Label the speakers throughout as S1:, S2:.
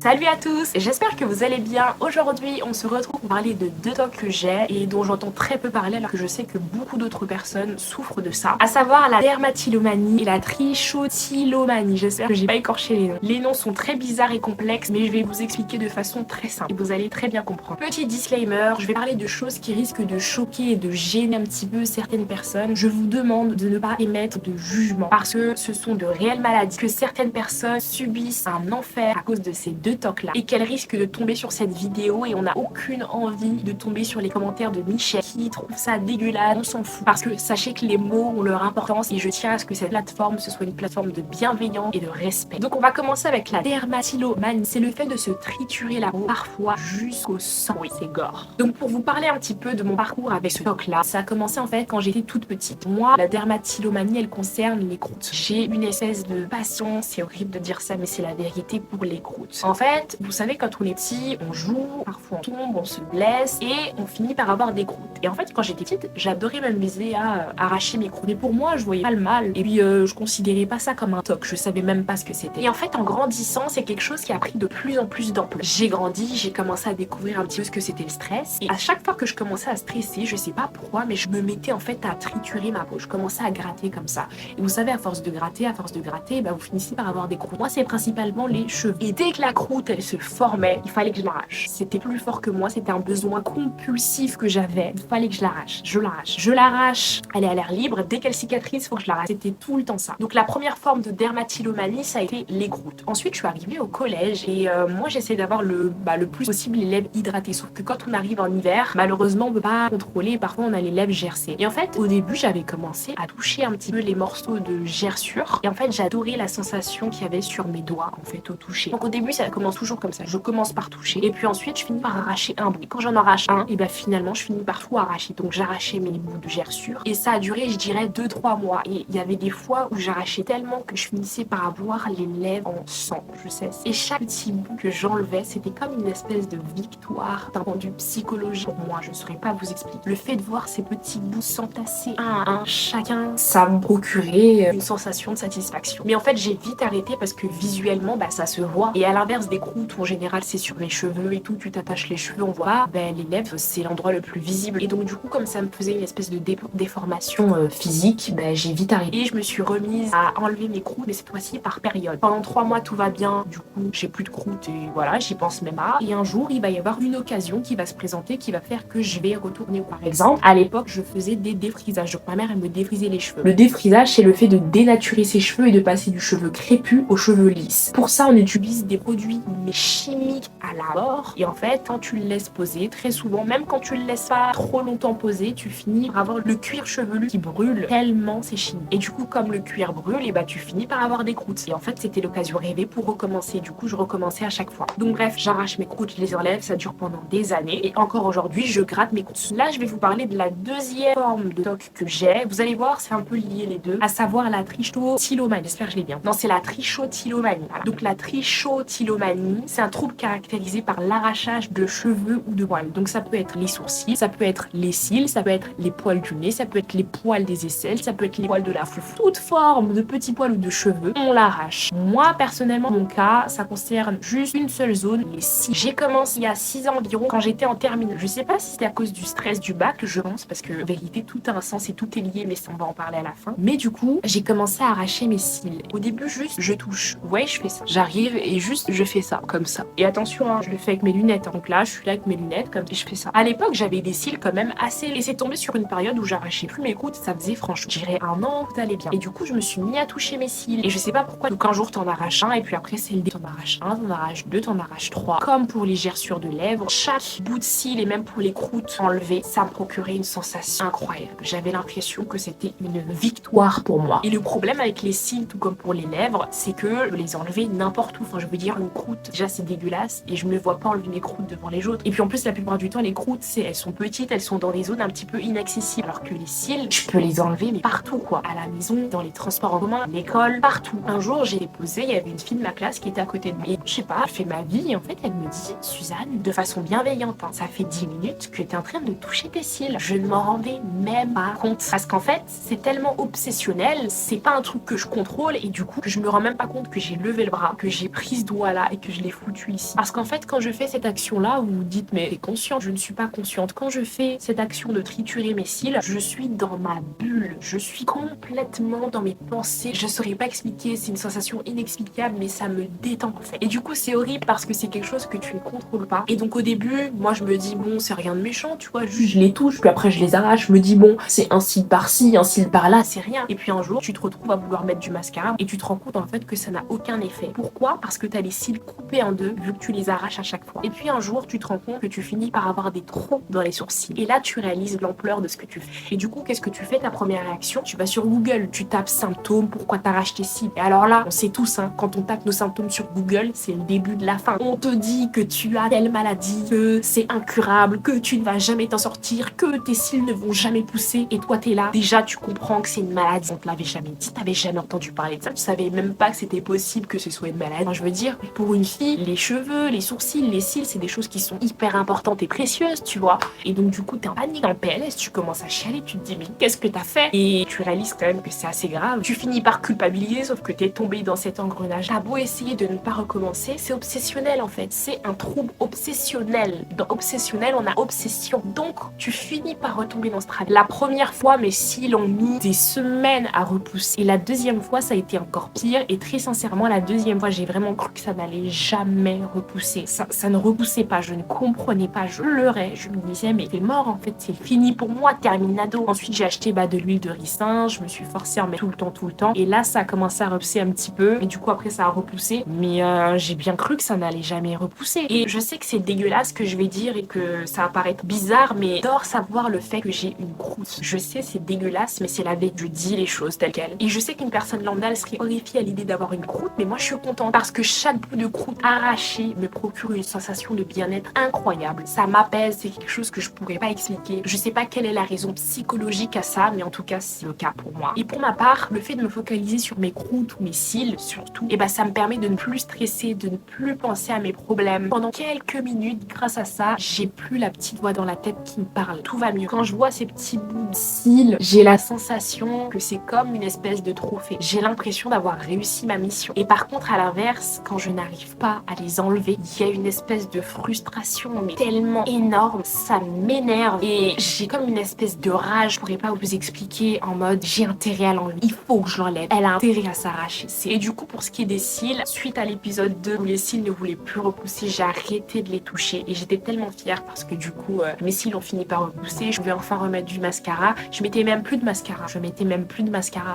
S1: Salut à tous, j'espère que vous allez bien. Aujourd'hui, on se retrouve pour parler de deux tocs que j'ai et dont j'entends très peu parler alors que je sais que beaucoup d'autres personnes souffrent de ça, à savoir la dermatillomanie et la trichotillomanie. J'espère que j'ai pas écorché les noms. Les noms sont très bizarres et complexes, mais je vais vous expliquer de façon très simple et vous allez très bien comprendre. Petit disclaimer, je vais parler de choses qui risquent de choquer et de gêner un petit peu certaines personnes. Je vous demande de ne pas émettre de jugement parce que ce sont de réelles maladies, que certaines personnes subissent un enfer à cause de ces deux tocs là et qu'elle risque de tomber sur cette vidéo et on n'a aucune envie de tomber sur les commentaires de Michel qui trouve ça dégueulasse. On s'en fout parce que sachez que les mots ont leur importance et je tiens à ce que cette plateforme ce soit une plateforme de bienveillance et de respect. Donc on va commencer avec la dermatillomanie. C'est le fait de se triturer la peau parfois jusqu'au sang. Oui, c'est gore. Donc pour vous parler un petit peu de mon parcours avec ce toc là, ça a commencé en fait quand j'étais toute petite. Moi, la dermatillomanie elle concerne les croûtes. J'ai une espèce de passion, c'est horrible de dire ça mais c'est la vérité pour les croûtes. En fait, vous savez, quand on est petit, on joue, parfois on tombe, on se blesse et on finit par avoir des croûtes. Et en fait, quand j'étais petite, j'adorais m'amuser à arracher mes croûtes. Mais pour moi, je voyais pas le mal. Et puis, je considérais pas ça comme un toc. Je savais même pas ce que c'était. Et en fait, en grandissant, c'est quelque chose qui a pris de plus en plus d'ampleur. J'ai grandi, j'ai commencé à découvrir un petit peu ce que c'était le stress. Et à chaque fois que je commençais à stresser, je sais pas pourquoi, mais je me mettais en fait à triturer ma peau. Je commençais à gratter comme ça. Et vous savez, à force de gratter, bah, vous finissez par avoir des croûtes. Moi, c'est principalement les cheveux. Et dès que la croûte, elle se formait, il fallait que je l'arrache. C'était plus fort que moi, c'était un besoin compulsif que j'avais. Il fallait que je l'arrache. Je l'arrache. Elle est à l'air libre. Dès qu'elle cicatrise, il faut que je l'arrache. C'était tout le temps ça. Donc la première forme de dermatillomanie, ça a été les croûtes. Ensuite, je suis arrivée au collège et moi, j'essaie d'avoir le plus possible les lèvres hydratées. Sauf que quand on arrive en hiver, malheureusement, on peut pas contrôler. Parfois, on a les lèvres gercées. Et en fait, au début, j'avais commencé à toucher un petit peu les morceaux de gerçure. Et en fait, j'adorais la sensation qu'il y avait sur mes doigts, en fait, au toucher. Donc au début, ça commence toujours comme ça. Je commence par toucher et puis ensuite je finis par arracher un bout. Et quand j'en arrache un, et ben finalement je finis par tout arracher. Donc j'arrachais mes bouts de gerçure et ça a duré, je dirais, 2-3 mois. Et il y avait des fois où j'arrachais tellement que je finissais par avoir les lèvres en sang, je sais. Et chaque petit bout que j'enlevais, c'était comme une espèce de victoire d'un point de vue psychologique pour moi. Je ne saurais pas vous expliquer. Le fait de voir ces petits bouts s'entasser un à un, chacun, ça me procurait une sensation de satisfaction. Mais en fait, j'ai vite arrêté parce que visuellement, bah, ça se voit. Et à l'inverse des croûtes où en général c'est sur les cheveux et tout, tu t'attaches les cheveux, on voit pas, ben, les lèvres c'est l'endroit le plus visible. Et donc du coup, comme ça me faisait une espèce de déformation physique, ben, j'ai vite arrêté. Et je me suis remise à enlever mes croûtes, mais cette fois-ci par période. Pendant 3 mois tout va bien, du coup j'ai plus de croûtes et voilà, j'y pense même pas. Et un jour il va y avoir une occasion qui va se présenter qui va faire que je vais retourner. Par exemple, à l'époque je faisais des défrisages, donc ma mère elle me défrisait les cheveux. Le défrisage c'est le fait de dénaturer ses cheveux et de passer du cheveu crépus aux cheveux lisses. Pour ça on utilise des produits mais chimiques à la mort. Et en fait, quand tu le laisses poser, très souvent, même quand tu le laisses pas trop longtemps poser, tu finis par avoir le cuir chevelu qui brûle tellement c'est chimique. Et du coup, comme le cuir brûle, et bah tu finis par avoir des croûtes. Et en fait, c'était l'occasion rêvée pour recommencer. Du coup, je recommençais à chaque fois. Donc bref, j'arrache mes croûtes, je les enlève, ça dure pendant des années. Et encore aujourd'hui, je gratte mes croûtes. Là, je vais vous parler de la deuxième forme de toc que j'ai. Vous allez voir, c'est un peu lié les deux, à savoir la trichotillomanie. J'espère que je l'ai bien. Non, c'est la trichotillomanie. Voilà. Donc la trichotillomanie, c'est un trouble caractérisé par l'arrachage de cheveux ou de poils. Donc ça peut être les sourcils, ça peut être les cils, ça peut être les poils du nez, ça peut être les poils des aisselles, ça peut être les poils de la foufou. Toute forme de petits poils ou de cheveux, on l'arrache. Moi, personnellement, mon cas, ça concerne juste une seule zone, les cils. J'ai commencé il y a 6 ans environ, quand j'étais en terminale. Je sais pas si c'était à cause du stress du bac, je pense, parce que en vérité, tout a un sens et tout est lié, mais ça, on va en parler à la fin. Mais du coup, j'ai commencé à arracher mes cils. Au début, juste, je touche. Vous voyez, je fais ça. J'arrive et juste, je fais ça, comme ça. Et attention, hein, je le fais avec mes lunettes. Hein. Donc là, je suis là avec mes lunettes, comme ça, et je fais ça. À l'époque, j'avais des cils quand même assez. Et c'est tombé sur une période où j'arrachais plus mes croûtes. Ça faisait franchement, je dirais 1 an, tout allait bien. Et du coup, je me suis mis à toucher mes cils. Et je sais pas pourquoi. Donc un jour, t'en arraches un, et puis après, c'est le dé. T'en arraches un, t'en arraches deux, t'en arraches trois. Comme pour les gerçures de lèvres, chaque bout de cils et même pour les croûtes enlevées, ça me procurait une sensation incroyable. J'avais l'impression que c'était une victoire pour moi. Et le problème avec les cils, tout comme pour les lèvres, c'est que je les enlever n'importe où. Enfin, je veux dire, une croûte, déjà c'est dégueulasse et je me vois pas enlever mes croûtes devant les autres. Et puis en plus, la plupart du temps, les croûtes, elles sont petites, elles sont dans des zones un petit peu inaccessibles. Alors que les cils, je peux les enlever, mais partout quoi. À la maison, dans les transports en commun, à l'école, partout. Un jour, j'ai posé, il y avait une fille de ma classe qui était à côté de moi. Et je sais pas, je fais ma vie et en fait, elle me dit, Suzanne, de façon bienveillante, ça fait 10 minutes que t'es en train de toucher tes cils. Je ne m'en rendais même pas compte. Parce qu'en fait, c'est tellement obsessionnel, c'est pas un truc que je contrôle et du coup, je me rends même pas compte que j'ai levé le bras, que j'ai pris ce doigt là et que je l'ai foutu ici. Parce qu'en fait, quand je fais cette action là, vous vous dites, mais t'es consciente? Je ne suis pas consciente. Quand je fais cette action de triturer mes cils, je suis dans ma bulle. Je suis complètement dans mes pensées. Je saurais pas expliquer, c'est une sensation inexplicable, mais ça me détend en fait. Et du coup, c'est horrible parce que c'est quelque chose que tu ne contrôles pas. Et donc au début, moi je me dis, bon, c'est rien de méchant, tu vois, juste je les touche, puis après je les arrache. Je me dis, bon, c'est un cil par-ci, un cil par-là, c'est rien. Et puis un jour, tu te retrouves à vouloir mettre du mascara et tu te rends compte en fait que ça n'a aucun effet. Pourquoi? Parce que t'as les cils coupés en deux vu que tu les arraches à chaque fois. Et puis un jour, tu te rends compte que tu finis par avoir des trous dans les sourcils. Et là, tu réalises l'ampleur de ce que tu fais. Et du coup, qu'est-ce que tu fais? Ta première réaction, tu vas sur Google, tu tapes symptômes, pourquoi t'arraches tes cils. Et alors là, on sait tous, hein, quand on tape nos symptômes sur Google, c'est le début de la fin. On te dit que tu as telle maladie, que c'est incurable, que tu ne vas jamais t'en sortir, que tes cils ne vont jamais pousser. Et toi, t'es là. Déjà, tu comprends que c'est une maladie. On te l'avait jamais dit, t'avais jamais entendu parler de ça. Tu savais même pas que c'était possible que ce soit une maladie. Enfin, je veux dire, pour une fille, les cheveux, les sourcils, les cils, c'est des choses qui sont hyper importantes et précieuses, tu vois. Et donc, du coup, t'es en panique, en PLS, tu commences à chialer, tu te dis, mais qu'est-ce que t'as fait? Et tu réalises quand même que c'est assez grave. Tu finis par culpabiliser, sauf que t'es tombé dans cet engrenage. T'as beau essayer de ne pas recommencer, c'est obsessionnel en fait. C'est un trouble obsessionnel. Dans obsessionnel, on a obsession. Donc, tu finis par retomber dans ce travers. La première fois, mes cils ont mis des semaines à repousser. Et la deuxième fois, ça a été encore pire. Et très sincèrement, la deuxième fois, j'ai vraiment cru que ça n'allait jamais repousser. Ça ne repoussait pas. Je ne comprenais pas. Je pleurais. Je me disais, mais c'est mort en fait. C'est fini pour moi. Terminado. Ensuite, j'ai acheté de l'huile de ricin. Je me suis forcée à en mettre tout le temps. Et là, ça a commencé à repousser un petit peu. Et du coup, après, ça a repoussé. Mais j'ai bien cru que ça n'allait jamais repousser. Et je sais que c'est dégueulasse ce que je vais dire et que ça va paraître bizarre, mais j'adore savoir le fait que j'ai une croûte. Je sais, c'est dégueulasse, mais c'est la vérité. Je dis les choses telles quelles. Et je sais qu'une personne lambda, elle serait horrifiée à l'idée d'avoir une croûte, mais moi, je suis contente parce que chaque bout de croûte arrachée me procure une sensation de bien-être incroyable. Ça m'apaise, c'est quelque chose que je pourrais pas expliquer. Je sais pas quelle est la raison psychologique à ça, mais en tout cas, c'est le cas pour moi. Et pour ma part, le fait de me focaliser sur mes croûtes ou mes cils, surtout, et ça me permet de ne plus stresser, de ne plus penser à mes problèmes. Pendant quelques minutes, grâce à ça, j'ai plus la petite voix dans la tête qui me parle. Tout va mieux. Quand je vois ces petits bouts de cils, j'ai la sensation que c'est comme une espèce de trophée. J'ai l'impression d'avoir réussi ma mission. Et par contre, à l'inverse, quand je n'arrive pas à les enlever, il y a une espèce de frustration, mais tellement énorme, ça m'énerve. Et j'ai comme une espèce de rage, je pourrais pas vous expliquer, en mode j'ai intérêt à l'enlever. Il faut que je l'enlève. Elle a intérêt à s'arracher. Et du coup, pour ce qui est des cils, suite à l'épisode 2 où les cils ne voulaient plus repousser, j'ai arrêté de les toucher. Et j'étais tellement fière parce que du coup, mes cils ont fini par repousser. Je pouvais enfin remettre du mascara. Je mettais même plus de mascara.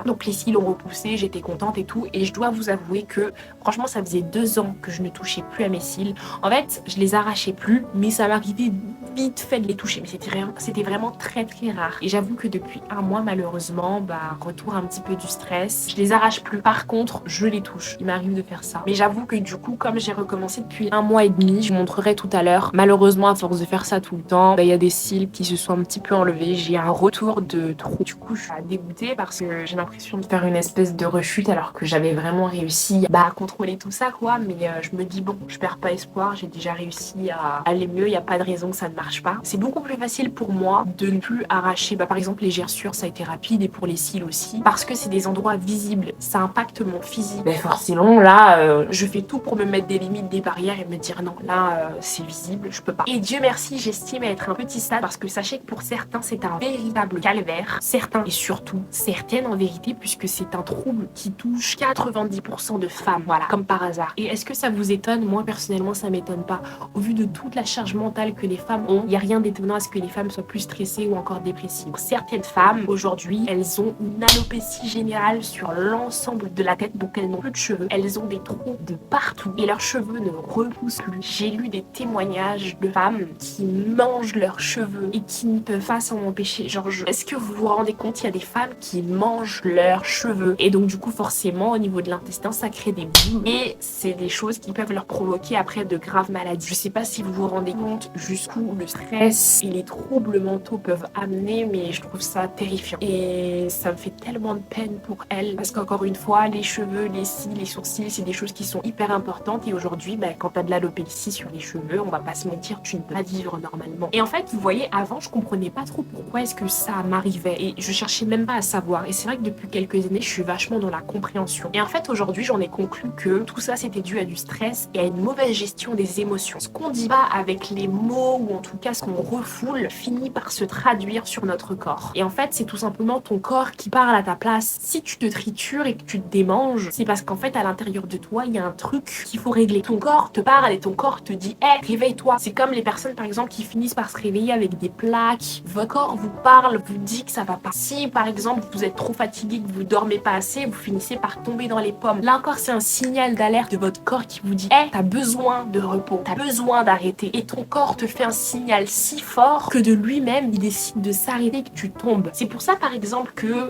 S1: Donc les cils ont repoussé, j'étais contente et tout. Et je dois vous avouer que franchement, ça faisait 2 ans que je ne touchais plus à mes cils. En fait, je les arrachais plus, mais ça m'arrivait vite fait de les toucher. Mais c'était vraiment très très rare. Et j'avoue que depuis un mois, malheureusement, retour un petit peu du stress. Je les arrache plus. Par contre, je les touche. Il m'arrive de faire ça. Mais j'avoue que du coup, comme j'ai recommencé depuis un mois et demi, je vous montrerai tout à l'heure. Malheureusement, à force de faire ça tout le temps, il y a des cils qui se sont un petit peu enlevés. J'ai un retour de trou. Du coup, je suis dégoûtée parce que j'ai l'impression de faire une espèce de rechute alors que j'avais vraiment réussi à contrôler tout ça, quoi. Mais je me dis, bon, je perds pas espoir. J'ai déjà réussi à aller mieux. Il n'y a pas de raison que ça ne marche pas. C'est beaucoup plus facile pour moi de ne plus arracher. Par exemple, les gerçures, ça a été rapide et pour les cils aussi. Parce que c'est des endroits visibles. Ça impacte mon physique. Mais forcément, là, je fais tout pour me mettre des limites, des barrières et me dire non, là, c'est visible, je peux pas. Et Dieu merci, j'estime être un petit stade parce que sachez que pour certains, c'est un véritable calvaire. Certains et surtout certaines en vérité, puisque c'est un trouble qui touche 90% de femmes. Voilà, comme par hasard. Et est-ce que ça vous étonne? Moi, personnellement, ça m'étonne pas. Au vu de toute la charge mentale que les femmes ont ont. Il n'y a rien d'étonnant à ce que les femmes soient plus stressées ou encore dépressives. Pour certaines femmes, aujourd'hui, elles ont une alopécie générale sur l'ensemble de la tête, donc elles n'ont plus de cheveux. Elles ont des trous de partout et leurs cheveux ne repoussent plus. J'ai lu des témoignages de femmes qui mangent leurs cheveux et qui ne peuvent pas s'en empêcher. Genre, est-ce que vous vous rendez compte, il y a des femmes qui mangent leurs cheveux et donc du coup forcément au niveau de l'intestin ça crée des boules et c'est des choses qui peuvent leur provoquer après de graves maladies. Je sais pas si vous vous rendez compte jusqu'où le stress et les troubles mentaux peuvent amener, mais je trouve ça terrifiant et ça me fait tellement de peine pour elles parce qu'encore une fois les cheveux, les cils, les sourcils c'est des choses qui sont hyper importantes et aujourd'hui quand t'as de l'alopécie sur les cheveux, on va pas se mentir, tu ne peux pas vivre normalement. Et en fait vous voyez, avant je comprenais pas trop pourquoi est-ce que ça m'arrivait et je cherchais même pas à savoir et c'est vrai que depuis quelques années je suis vachement dans la compréhension et en fait aujourd'hui j'en ai conclu que tout ça c'était dû à du stress et à une mauvaise gestion des émotions. Ce qu'on dit pas avec les mots ou en tout cas ce qu'on refoule finit par se traduire sur notre corps et en fait c'est tout simplement ton corps qui parle à ta place. Si tu te tritures et que tu te démanges, c'est parce qu'en fait à l'intérieur de toi il y a un truc qu'il faut régler. Ton corps te parle et ton corps te dit hey, réveille-toi. C'est comme les personnes par exemple qui finissent par se réveiller avec des plaques. Votre corps vous parle, vous dit que ça va pas. Si par exemple vous êtes trop fatigué, que vous dormez pas assez, vous finissez par tomber dans les pommes. Là encore c'est un signal d'alerte de votre corps qui vous dit hey, t'as besoin de repos, t'as besoin d'arrêter. Et ton corps te fait un signal si fort que de lui-même il décide de s'arrêter, que tu tombes. C'est pour ça par exemple que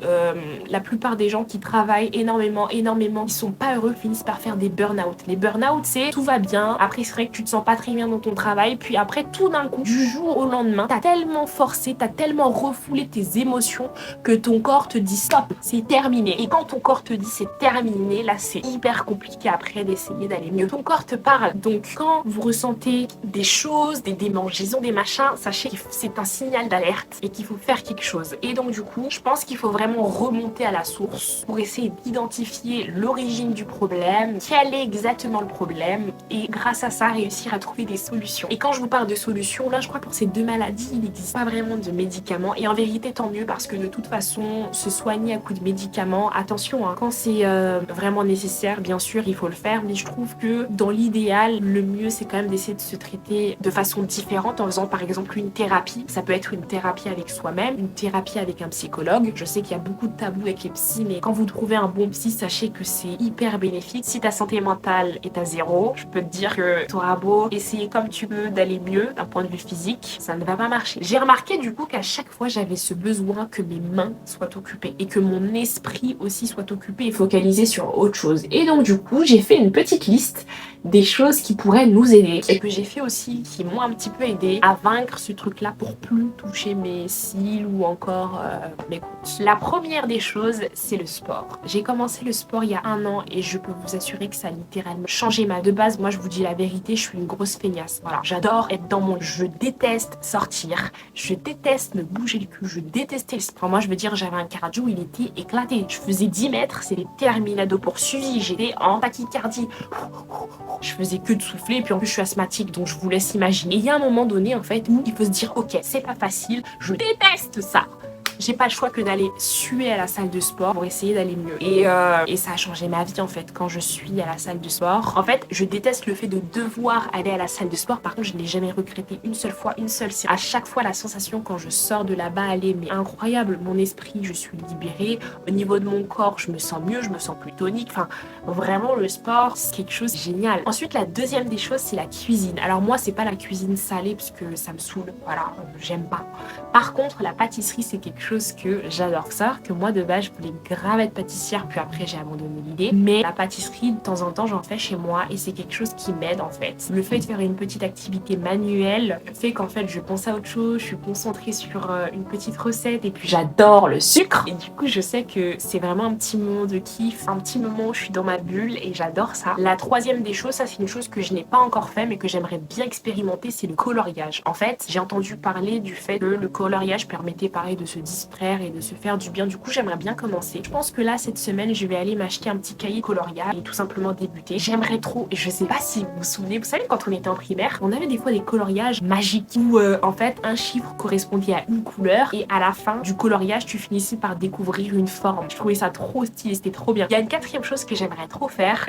S1: la plupart des gens qui travaillent énormément, ils sont pas heureux, finissent par faire des burn-out. Les burn-out c'est tout va bien, après c'est vrai que tu te sens pas très bien dans ton travail, puis après tout d'un coup, du jour au lendemain, t'as tellement forcé, t'as tellement refoulé tes émotions que ton corps te dit stop, c'est terminé. Et quand ton corps te dit c'est terminé, là c'est hyper compliqué après d'essayer d'aller mieux. Ton corps te parle, donc quand vous ressentez des choses, des démangeaisons, des machins, sachez que c'est un signal d'alerte et qu'il faut faire quelque chose. Et donc du coup, je pense qu'il faut vraiment remonter à la source pour essayer d'identifier l'origine du problème, quel est exactement le problème et grâce à ça réussir à trouver des solutions. Et quand je vous parle de solutions, là je crois que pour ces deux maladies, il n'existe pas vraiment de médicaments et en vérité tant mieux parce que de toute façon, se soigner à coup de médicaments, attention, quand c'est vraiment nécessaire, bien sûr, il faut le faire, mais je trouve que dans l'idéal, le mieux c'est quand même d'essayer de se traiter de façon différente en faisant par exemple une thérapie. Ça peut être une thérapie avec soi-même, une thérapie avec un psychologue. Je sais qu'il y a beaucoup de tabous avec les psys, mais quand vous trouvez un bon psy, sachez que c'est hyper bénéfique. Si ta santé mentale est à zéro, je peux te dire que t'auras beau essayer comme tu veux d'aller mieux d'un point de vue physique, ça ne va pas marcher. J'ai remarqué du coup qu'à chaque fois j'avais ce besoin que mes mains soient occupées et que mon esprit aussi soit occupé et focalisé sur autre chose. Et donc du coup j'ai fait une petite liste des choses qui pourraient nous aider et que j'ai fait aussi qui m'ont un petit peu aidé à vaincre ce truc là pour plus toucher mes cils ou encore mes côtes. La première des choses c'est le sport. J'ai commencé le sport il y a 1 an et je peux vous assurer que ça a littéralement changé ma vie. De base moi je vous dis la vérité, je suis une grosse feignasse. Voilà, j'adore être dans mon... Je déteste sortir, je déteste me bouger le cul, je détestais le sport. Moi je veux dire j'avais un cardio, il était éclaté. Je faisais 10 mètres, c'était terminado poursuivi, j'étais en tachycardie. Je faisais que de souffler et puis en plus je suis asthmatique donc je vous laisse imaginer. Et il y a un moment donné en fait où il faut se dire ok c'est pas facile, je déteste ça. J'ai pas le choix que d'aller suer à la salle de sport pour essayer d'aller mieux. Et ça a changé ma vie en fait quand je suis à la salle de sport. En fait, je déteste le fait de devoir aller à la salle de sport. Par contre, je n'ai jamais regretté une seule fois, une seule séance. À chaque fois, la sensation quand je sors de là-bas, elle est mais incroyable. Mon esprit, je suis libérée. Au niveau de mon corps, je me sens mieux, je me sens plus tonique. Enfin, vraiment, le sport, c'est quelque chose de génial. Ensuite, la deuxième des choses, c'est la cuisine. Alors moi, c'est pas la cuisine salée parce que ça me saoule. Voilà, j'aime pas. Par contre, la pâtisserie, c'est quelque chose que j'adore. Ça, que moi de base je voulais grave être pâtissière, puis après j'ai abandonné l'idée. Mais la pâtisserie, de temps en temps, j'en fais chez moi et c'est quelque chose qui m'aide en fait. Le fait de faire une petite activité manuelle fait qu'en fait je pense à autre chose, je suis concentrée sur une petite recette et puis j'adore le sucre. Et du coup, je sais que c'est vraiment un petit moment de kiff, un petit moment où je suis dans ma bulle et j'adore ça. La troisième des choses, ça c'est une chose que je n'ai pas encore fait mais que j'aimerais bien expérimenter, c'est le coloriage. En fait, j'ai entendu parler du fait que le coloriage permettait pareil de se distraire et de se faire du bien. Du coup, j'aimerais bien commencer. Je pense que là, cette semaine, je vais aller m'acheter un petit cahier coloriage et tout simplement débuter. J'aimerais trop, et je sais pas si vous vous souvenez, vous savez, quand on était en primaire, on avait des fois des coloriages magiques où en fait un chiffre correspondait à une couleur et à la fin du coloriage, tu finissais par découvrir une forme. Je trouvais ça trop stylé, c'était trop bien. Il y a une quatrième chose que j'aimerais trop faire,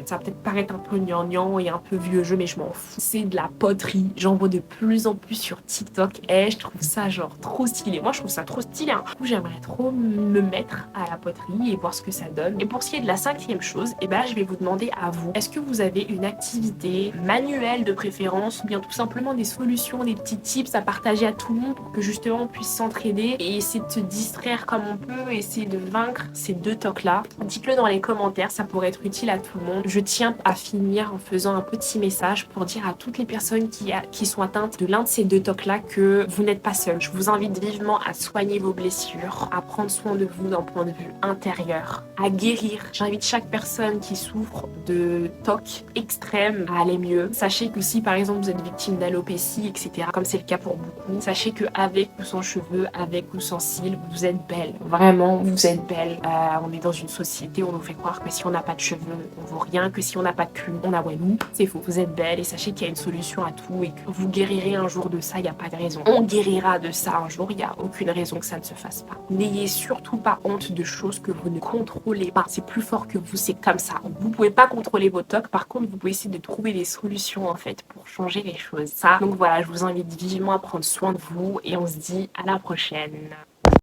S1: ça va peut-être paraître un peu gnangnan et un peu vieux jeu, mais je m'en fous. C'est de la poterie. J'en vois de plus en plus sur TikTok et je trouve ça genre trop stylé. Moi, je trouve ça trop stylé. Hein. Du coup, j'aimerais trop me mettre à la poterie et voir ce que ça donne. Et pour ce qui est de la cinquième chose, et ben, je vais vous demander à vous, est-ce que vous avez une activité manuelle de préférence ou bien tout simplement des solutions, des petits tips à partager à tout le monde pour que justement on puisse s'entraider et essayer de se distraire comme on peut, essayer de vaincre ces deux tocs-là. Dites-le dans les commentaires, ça pourrait être utile à tout le monde. Je tiens à finir en faisant un petit message pour dire à toutes les personnes qui sont atteintes de l'un de ces deux tocs-là que vous n'êtes pas seul. Je vous invite vivement à soigner vos blessures, à prendre soin de vous d'un point de vue intérieur, à guérir. J'invite chaque personne qui souffre de TOC extrême à aller mieux. Sachez que si par exemple vous êtes victime d'alopécie, etc., comme c'est le cas pour beaucoup, sachez qu'avec ou sans cheveux, avec ou sans cils, vous êtes belle. Vraiment, vous êtes belle. On est dans une société où on nous fait croire que si on n'a pas de cheveux, on vaut rien, que si on n'a pas de cul, on a walou. C'est faux. Vous êtes belle et sachez qu'il y a une solution à tout et que vous guérirez un jour de ça, il n'y a pas de raison. On guérira de ça un jour, il n'y a aucune raison que ça ne se fasse pas. N'ayez surtout pas honte de choses que vous ne contrôlez pas. C'est plus fort que vous, c'est comme ça. Vous pouvez pas contrôler vos tocs, par contre, vous pouvez essayer de trouver des solutions en fait pour changer les choses. Ça, donc voilà, je vous invite vivement à prendre soin de vous et on se dit à la prochaine.